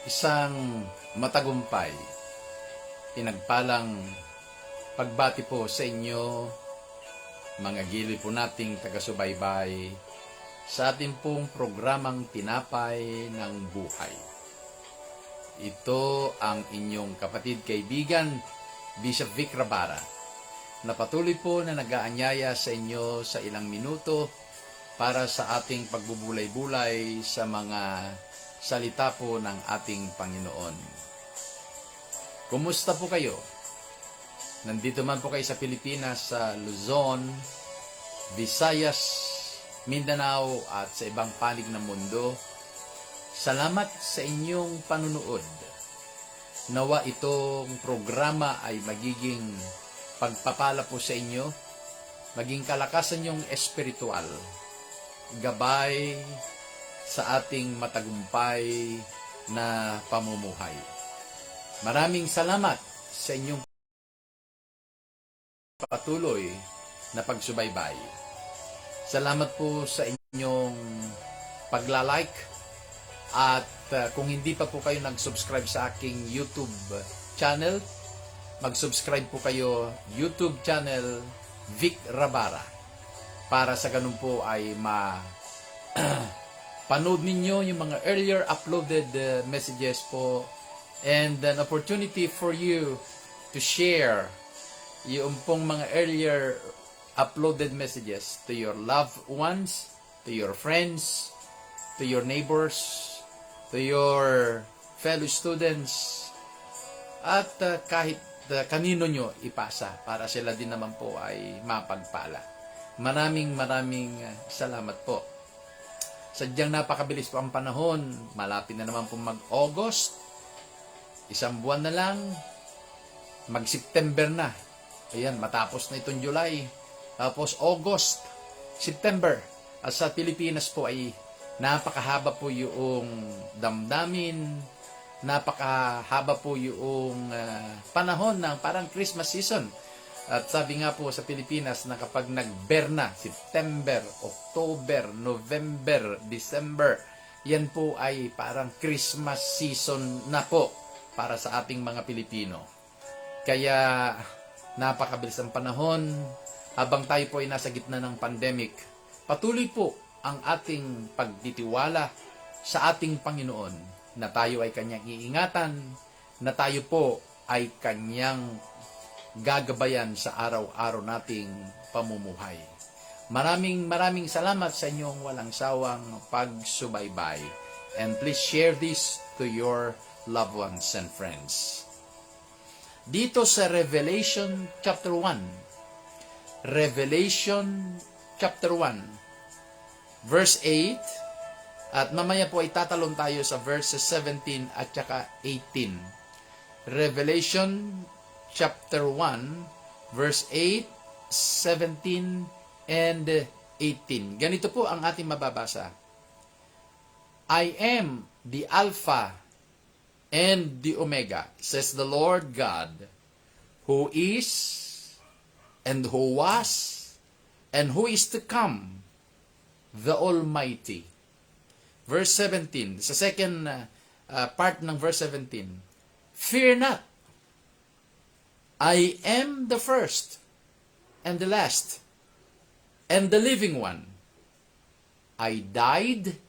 Isang matagumpay, pinagpalang pagbati po sa inyo, mga gili po nating taga-subaybay, sa ating pong programang Tinapay ng Buhay. Ito ang inyong kapatid kaibigan, Bishop Vic Rabara, na patuloy po na nag-aanyaya sa inyo sa ilang minuto para sa ating pagbubulay-bulay sa mga salita po ng ating Panginoon. Kumusta po kayo? Nandito man po kayo sa Pilipinas, sa Luzon, Visayas, Mindanao at sa ibang panig ng mundo. Salamat sa inyong panunood. Nawa itong programa ay magiging pagpapala po sa inyo, maging kalakasan yung espiritual, gabay sa ating matagumpay na pamumuhay. Maraming salamat sa inyong patuloy na pagsubaybay. Salamat po sa inyong paglalike at kung hindi pa po kayo nag-subscribe sa aking YouTube channel, mag-subscribe po kayo YouTube channel Vic Rabara para sa ganun po ay panood ninyo yung mga earlier uploaded messages po and an opportunity for you to share yung pong mga earlier uploaded messages to your loved ones, to your friends, to your neighbors, to your fellow students, at kahit kanino nyo ipasa para sila din naman po ay mapagpala. Maraming salamat po. Sadyang napakabilis po ang panahon. Malapit na naman po mag-August. Isang buwan na lang. Mag-September na. Ayan, matapos na itong July. Tapos August, September. At sa Pilipinas po ay napakahaba po yung damdamin. Napakahaba po yung panahon ng parang Christmas season. At sabi nga po sa Pilipinas na kapag nagberna, September, October, November, December, yan po ay parang Christmas season na po para sa ating mga Pilipino. Kaya napakabilis ang panahon habang tayo po ay nasa gitna ng pandemic. Patuloy po ang ating pagtitiwala sa ating Panginoon na tayo ay kanyang iingatan, na tayo po ay kanyang gagabayan sa araw-araw nating pamumuhay. Maraming salamat sa inyong walang sawang pagsubaybay. And please share this to your loved ones and friends. Dito sa Revelation chapter 1. Revelation chapter 1. Verse 8. At mamaya po ay tatalon tayo sa verses 17 at saka 18. Revelation chapter 1, verse 8, 17, and 18. Ganito po ang ating mababasa. I am the Alpha and the Omega, says the Lord God, who is, and who was, and who is to come, the Almighty. Verse 17, sa second part ng verse 17, fear not, I am the first and the last and the living one. I died,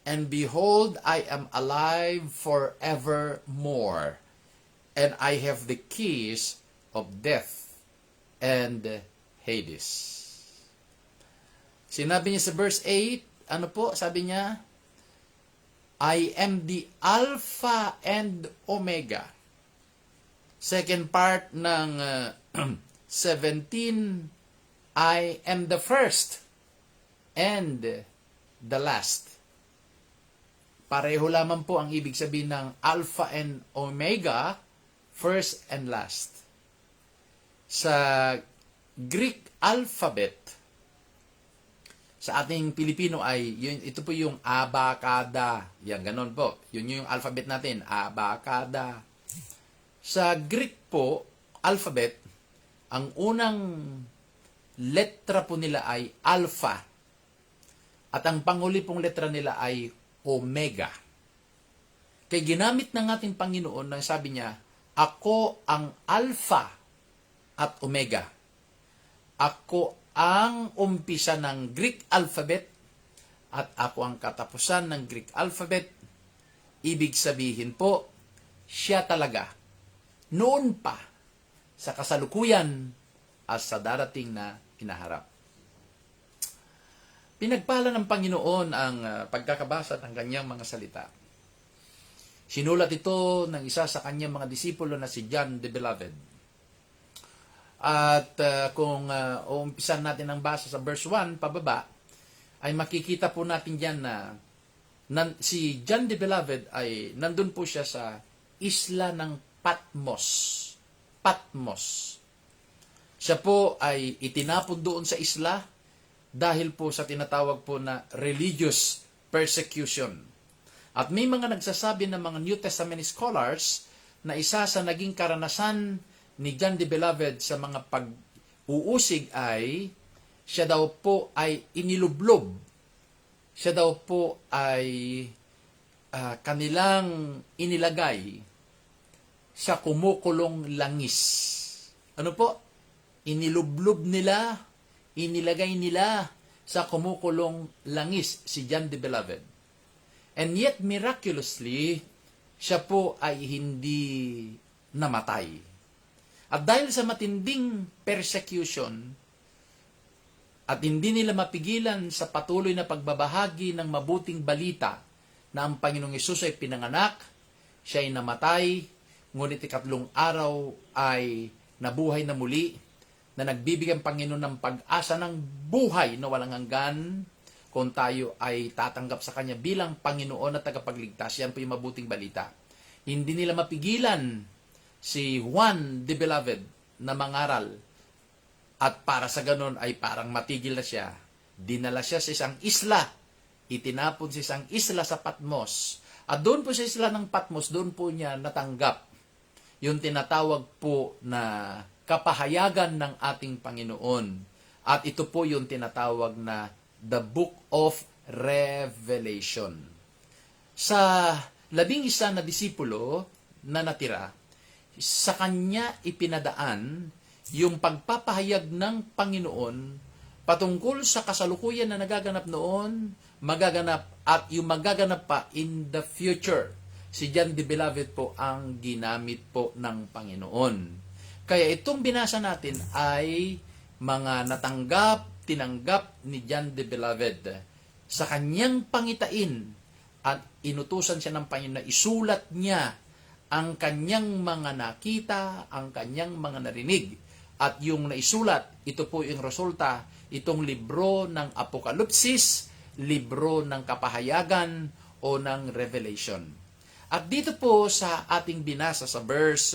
and behold, I am alive forevermore, and I have the keys of death and Hades. Sinabi niya sa verse 8, ano po? Sabi niya, I am the Alpha and Omega. Second part ng 17, I am the first and the last. Pareho lamang po ang ibig sabihin ng Alpha and Omega, first and last. Sa Greek alphabet, sa ating Pilipino ay, ito po yung abacada. Yan, ganon po. Yun yung alphabet natin, abacada. Sa Greek po, alphabet, ang unang letra po nila ay alpha. At ang panghuli pong letra nila ay omega. Kaya ginamit ng ating Panginoon na sabi niya, ako ang Alpha at Omega. Ako ang umpisa ng Greek alphabet at ako ang katapusan ng Greek alphabet. Ibig sabihin po, siya talaga, noon pa, sa kasalukuyan at sa darating na hinaharap. Pinagpala ng Panginoon ang pagkakabasa ng kanyang mga salita. Sinulat ito ng isa sa kanyang mga disipulo na si John the Beloved. At kung uumpisan natin ang basa sa verse 1 pababa, ay makikita po natin diyan na si John the Beloved ay nandun po siya sa isla ng Patmos. Patmos. Siya po ay itinapon doon sa isla dahil po sa tinatawag po na religious persecution. At may mga nagsasabi ng mga New Testament scholars na isa sa naging karanasan ni John the Beloved sa mga pag-uusig ay siya daw po ay inilublob. Siya daw po ay kanilang inilagay sa kumukulong langis. Ano po? Inilublob nila, inilagay nila sa kumukulong langis si John the Beloved. And yet, miraculously, siya po ay hindi namatay. At dahil sa matinding persecution, at hindi nila mapigilan sa patuloy na pagbabahagi ng mabuting balita na ang Panginoong Hesus ay pinanganak, siya ay namatay, ngunit 3 araw ay nabuhay na muli, na nagbibigay ang Panginoon ng pag-asa ng buhay na walang hanggan kung tayo ay tatanggap sa Kanya bilang Panginoon at tagapagligtas. Yan po yung mabuting balita. Hindi nila mapigilan si Juan the Beloved na mangaral. At para sa ganun ay parang matigil na siya. Dinala siya sa isang isla. Itinapon sa isang isla sa Patmos. At doon po sa isla ng Patmos, doon po niya natanggap yung tinatawag po na kapahayagan ng ating Panginoon. At ito po yung tinatawag na the Book of Revelation. Sa 11 na disipulo na natira, sa kanya ipinadaan yung pagpapahayag ng Panginoon patungkol sa kasalukuyan na nagaganap noon, magaganap at yung magaganap pa in the future. Si John the Beloved po ang ginamit po ng Panginoon. Kaya itong binasa natin ay mga tinanggap ni John the Beloved sa kanyang pangitain at inutusan siya ng Panginoon na isulat niya ang kanyang mga nakita, ang kanyang mga narinig. At yung naisulat, ito po yung resulta, itong libro ng Apokalipsis, libro ng kapahayagan o ng Revelation. At dito po sa ating binasa sa verse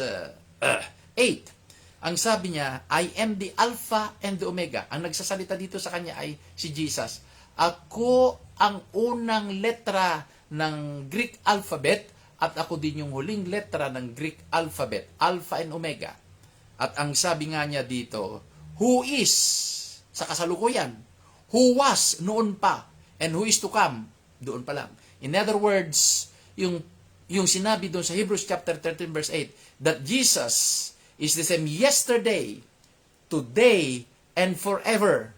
8, ang sabi niya, I am the Alpha and the Omega. Ang nagsasalita dito sa kanya ay si Jesus. Ako ang unang letra ng Greek alphabet at ako din yung huling letra ng Greek alphabet, Alpha and Omega. At ang sabi nga niya dito, who is, sa kasalukuyan, who was noon pa, and who is to come, doon pa lang. In other words, yung sinabi doon sa Hebrews chapter 13 verse 8, that Jesus is the same yesterday, today, and forever.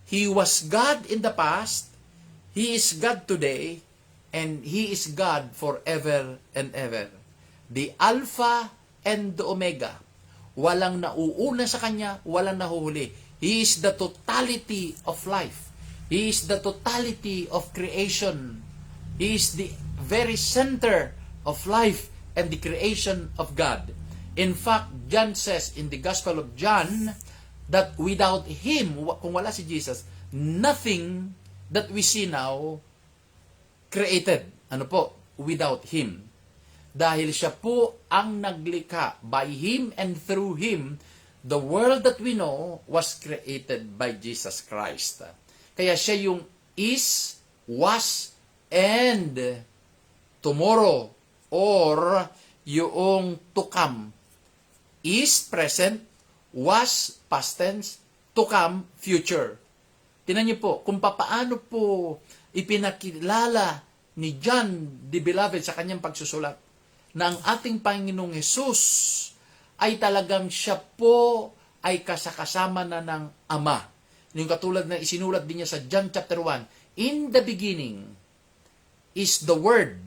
He was God in the past, He is God today, and He is God forever and ever. The Alpha and the Omega. Walang nauuna sa Kanya, walang nahuhuli. He is the totality of life. He is the totality of creation. He is the very center of life and the creation of God. In fact, John says in the Gospel of John that without Him, kung wala si Jesus, nothing that we see now created. Ano po? Without Him. Dahil siya po ang naglikha. By Him and through Him, the world that we know was created by Jesus Christ. Kaya siya yung is, was, and tomorrow, or yung to come. Is, present, was, past tense, to come, future. Tingnan niyo po, kung paano po ipinakilala ni John the Beloved sa kanyang pagsusulat na ang ating Panginoong Hesus ay talagang siya po ay kasakasama na ng Ama. Yung katulad na isinulat din niya sa John chapter 1, in the beginning is the Word,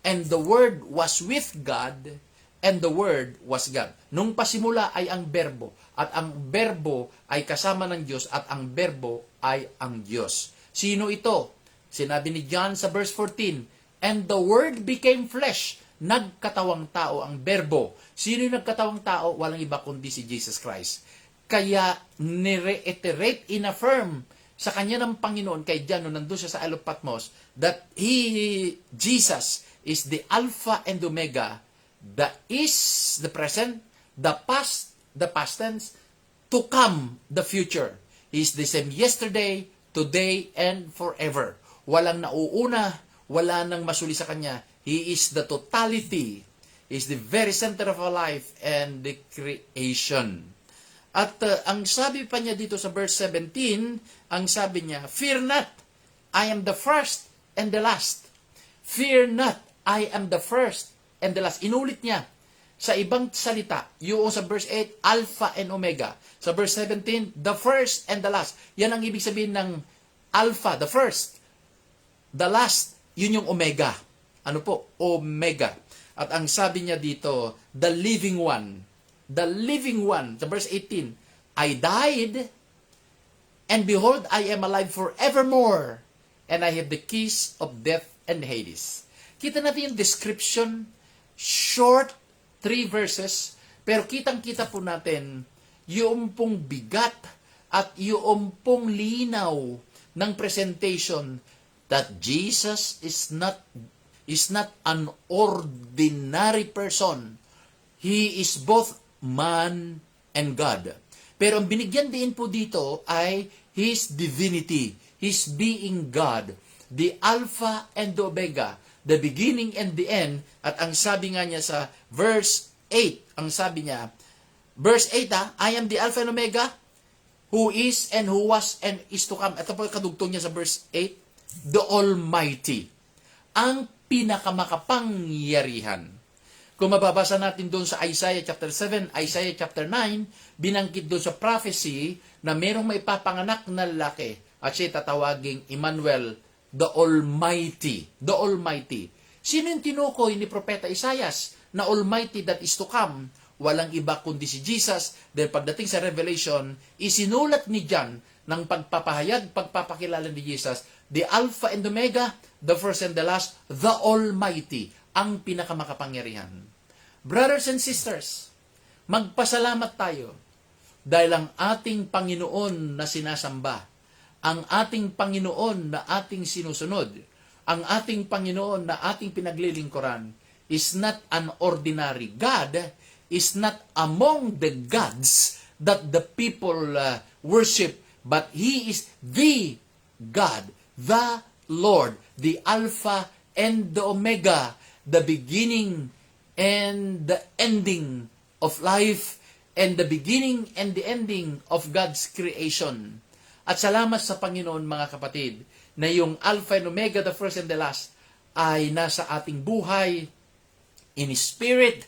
and the Word was with God, and the Word was God. Nung pasimula ay ang berbo, at ang berbo ay kasama ng Diyos, at ang berbo ay ang Diyos. Sino ito? Sinabi ni John sa verse 14, and the Word became flesh. Nagkatawang tao ang berbo. Sino yung nagkatawang tao? Walang iba kundi si Jesus Christ. Kaya ni-reiterate, in-affirm sa kanya ng Panginoon kay John nung nandun siya sa Isle of Patmos that Jesus is the Alpha and Omega, the is, the present, the past tense, to come, the future. He is the same yesterday, today, and forever. Walang nauuna, wala nang masuli sa kanya. He is the totality. He is the very center of our life and the creation. At ang sabi pa niya dito sa verse 17, ang sabi niya, fear not, I am the first and the last. Fear not, I am the first and the last. Inulit niya sa ibang salita, yung sa verse 8, Alpha and Omega. Sa verse 17, the first and the last. Yan ang ibig sabihin ng Alpha, the first. The last, yun yung Omega. Ano po? Omega. At ang sabi niya dito, the living one. The living one. Sa verse 18, I died, and behold, I am alive forevermore, and I have the keys of death and Hades. Kita natin yung description, short, 3 verses, pero kitang-kita po natin yung pong bigat at yung pong linaw ng presentation that Jesus is not an ordinary person. He is both man and God. Pero ang binigyan din po dito ay His divinity, His being God, the Alpha and the Omega, the beginning and the end. At ang sabi nga niya sa verse 8, ang sabi niya, verse 8 I am the Alpha and Omega, who is and who was and is to come. Ito po yung kadugtong niya sa verse 8, the Almighty, ang pinakamakapangyarihan. Kung mababasa natin doon sa Isaiah chapter 7, Isaiah chapter 9, binangkit doon sa prophecy na merong may papanganak na lalaki at siya tatawaging Emmanuel, the Almighty. The Almighty. Sino yung tinukoy ni Propeta Isaias na Almighty that is to come? Walang iba kundi si Jesus. Dahil pagdating sa Revelation, isinulat ni John ng pagpapahayag, pagpapakilala ni Jesus, the Alpha and Omega, the first and the last, the Almighty, ang pinakamakapangyarihan. Brothers and sisters, magpasalamat tayo dahil ang ating Panginoon na sinasamba, ang ating Panginoon na ating sinusunod, ang ating Panginoon na ating pinaglilingkuran is not an ordinary God, is not among the gods that the people worship, but He is the God, the Lord, the Alpha and the Omega, the beginning and the ending of life, and the beginning and the ending of God's creation. At salamat sa Panginoon mga kapatid, na yung Alpha and Omega, the first and the last, ay nasa ating buhay, in Spirit,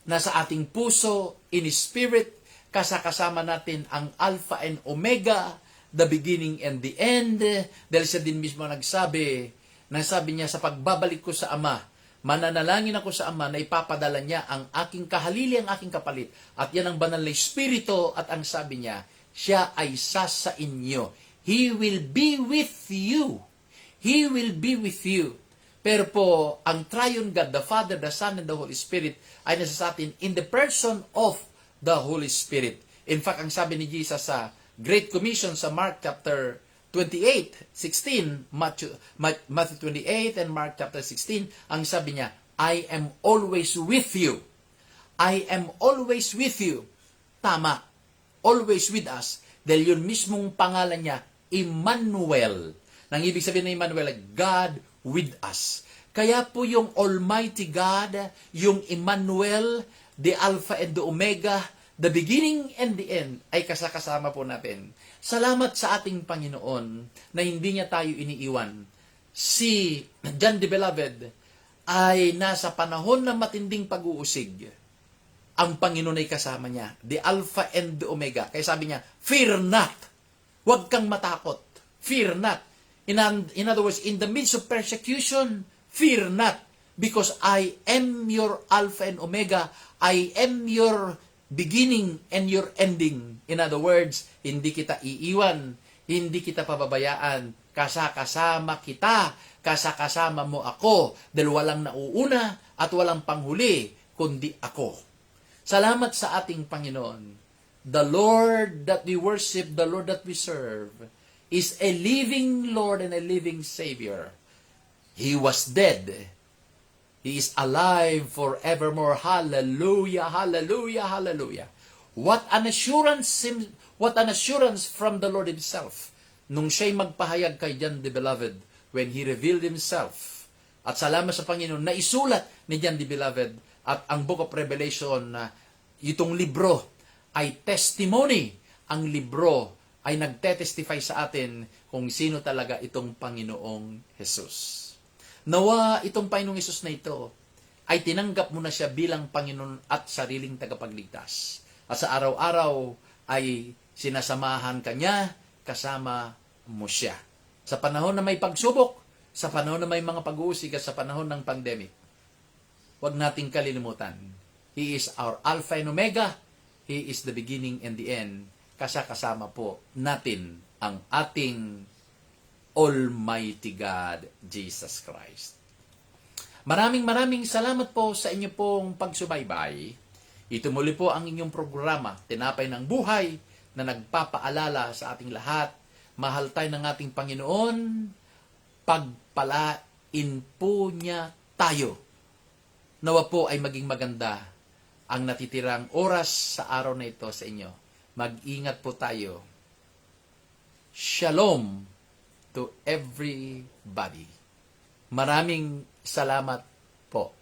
nasa ating puso, in Spirit, kasama natin ang Alpha and Omega, the beginning and the end, dahil siya din mismo nagsabi niya sa pagbabalik ko sa Ama, mananalangin ako sa Ama na ipapadala niya ang aking kahalili, ang aking kapalit. At yan ang banal na Espiritu at ang sabi niya, siya ay sa inyo. He will be with you. He will be with you. Pero po, ang triune God, the Father, the Son, and the Holy Spirit ay nasa sa atin in the person of the Holy Spirit. In fact, ang sabi ni Jesus sa Great Commission sa Mark chapter 28:16, Matthew 28 and Mark chapter 16, ang sabi niya, I am always with you. I am always with you. Tama. Always with us. Dahil yun mismong pangalan niya, Emmanuel. Nang ibig sabihin ng Emmanuel, God with us. Kaya po yung Almighty God, yung Emmanuel, the Alpha and the Omega, the beginning and the end, ay kasakasama po natin. Salamat sa ating Panginoon na hindi niya tayo iniiwan. si John the Beloved ay nasa panahon ng matinding pag-uusig, ang Panginoon ay kasama niya. The Alpha and the Omega. Kaya sabi niya, fear not. Huwag kang matakot. Fear not. In other words, in the midst of persecution, fear not. Because I am your Alpha and Omega. I am your beginning and your ending. In other words, hindi kita iiwan. Hindi kita pababayaan. Kasama kita. Kasama mo ako. Dahil walang nauuna at walang panghuli, kundi ako. Salamat sa ating Panginoon. The Lord that we worship, the Lord that we serve, is a living Lord and a living Savior. He was dead. He is alive forevermore. Hallelujah, hallelujah, hallelujah. What an assurance from the Lord Himself. Nung siya'y magpahayag kay John the Beloved, when He revealed Himself. At salamat sa Panginoon, na isulat ni John the Beloved at ang Book of Revelation, itong libro ay testimony. Ang libro ay nagtetestify sa atin kung sino talaga itong Panginoong Jesus. Nawa itong Panginoong Jesus na ito ay tinanggap mo na siya bilang Panginoon at sariling tagapagligtas. At sa araw-araw ay sinasamahan ka niya, kasama mo siya. Sa panahon na may pagsubok, sa panahon na may mga pag-uusig at sa panahon ng pandemic, huwag nating kalilimutan. He is our Alpha and Omega. He is the beginning and the end. Kasama po natin ang ating Almighty God, Jesus Christ. Maraming salamat po sa inyo pong pagsubaybay. Ito muli po ang inyong programa, Tinapay ng Buhay, na nagpapaalala sa ating lahat. Mahal tayo ng ating Panginoon. Pagpalain po niya tayo. Nawa po ay maging maganda ang natitirang oras sa araw na ito sa inyo. Mag-ingat po tayo. Shalom to everybody. Maraming salamat po.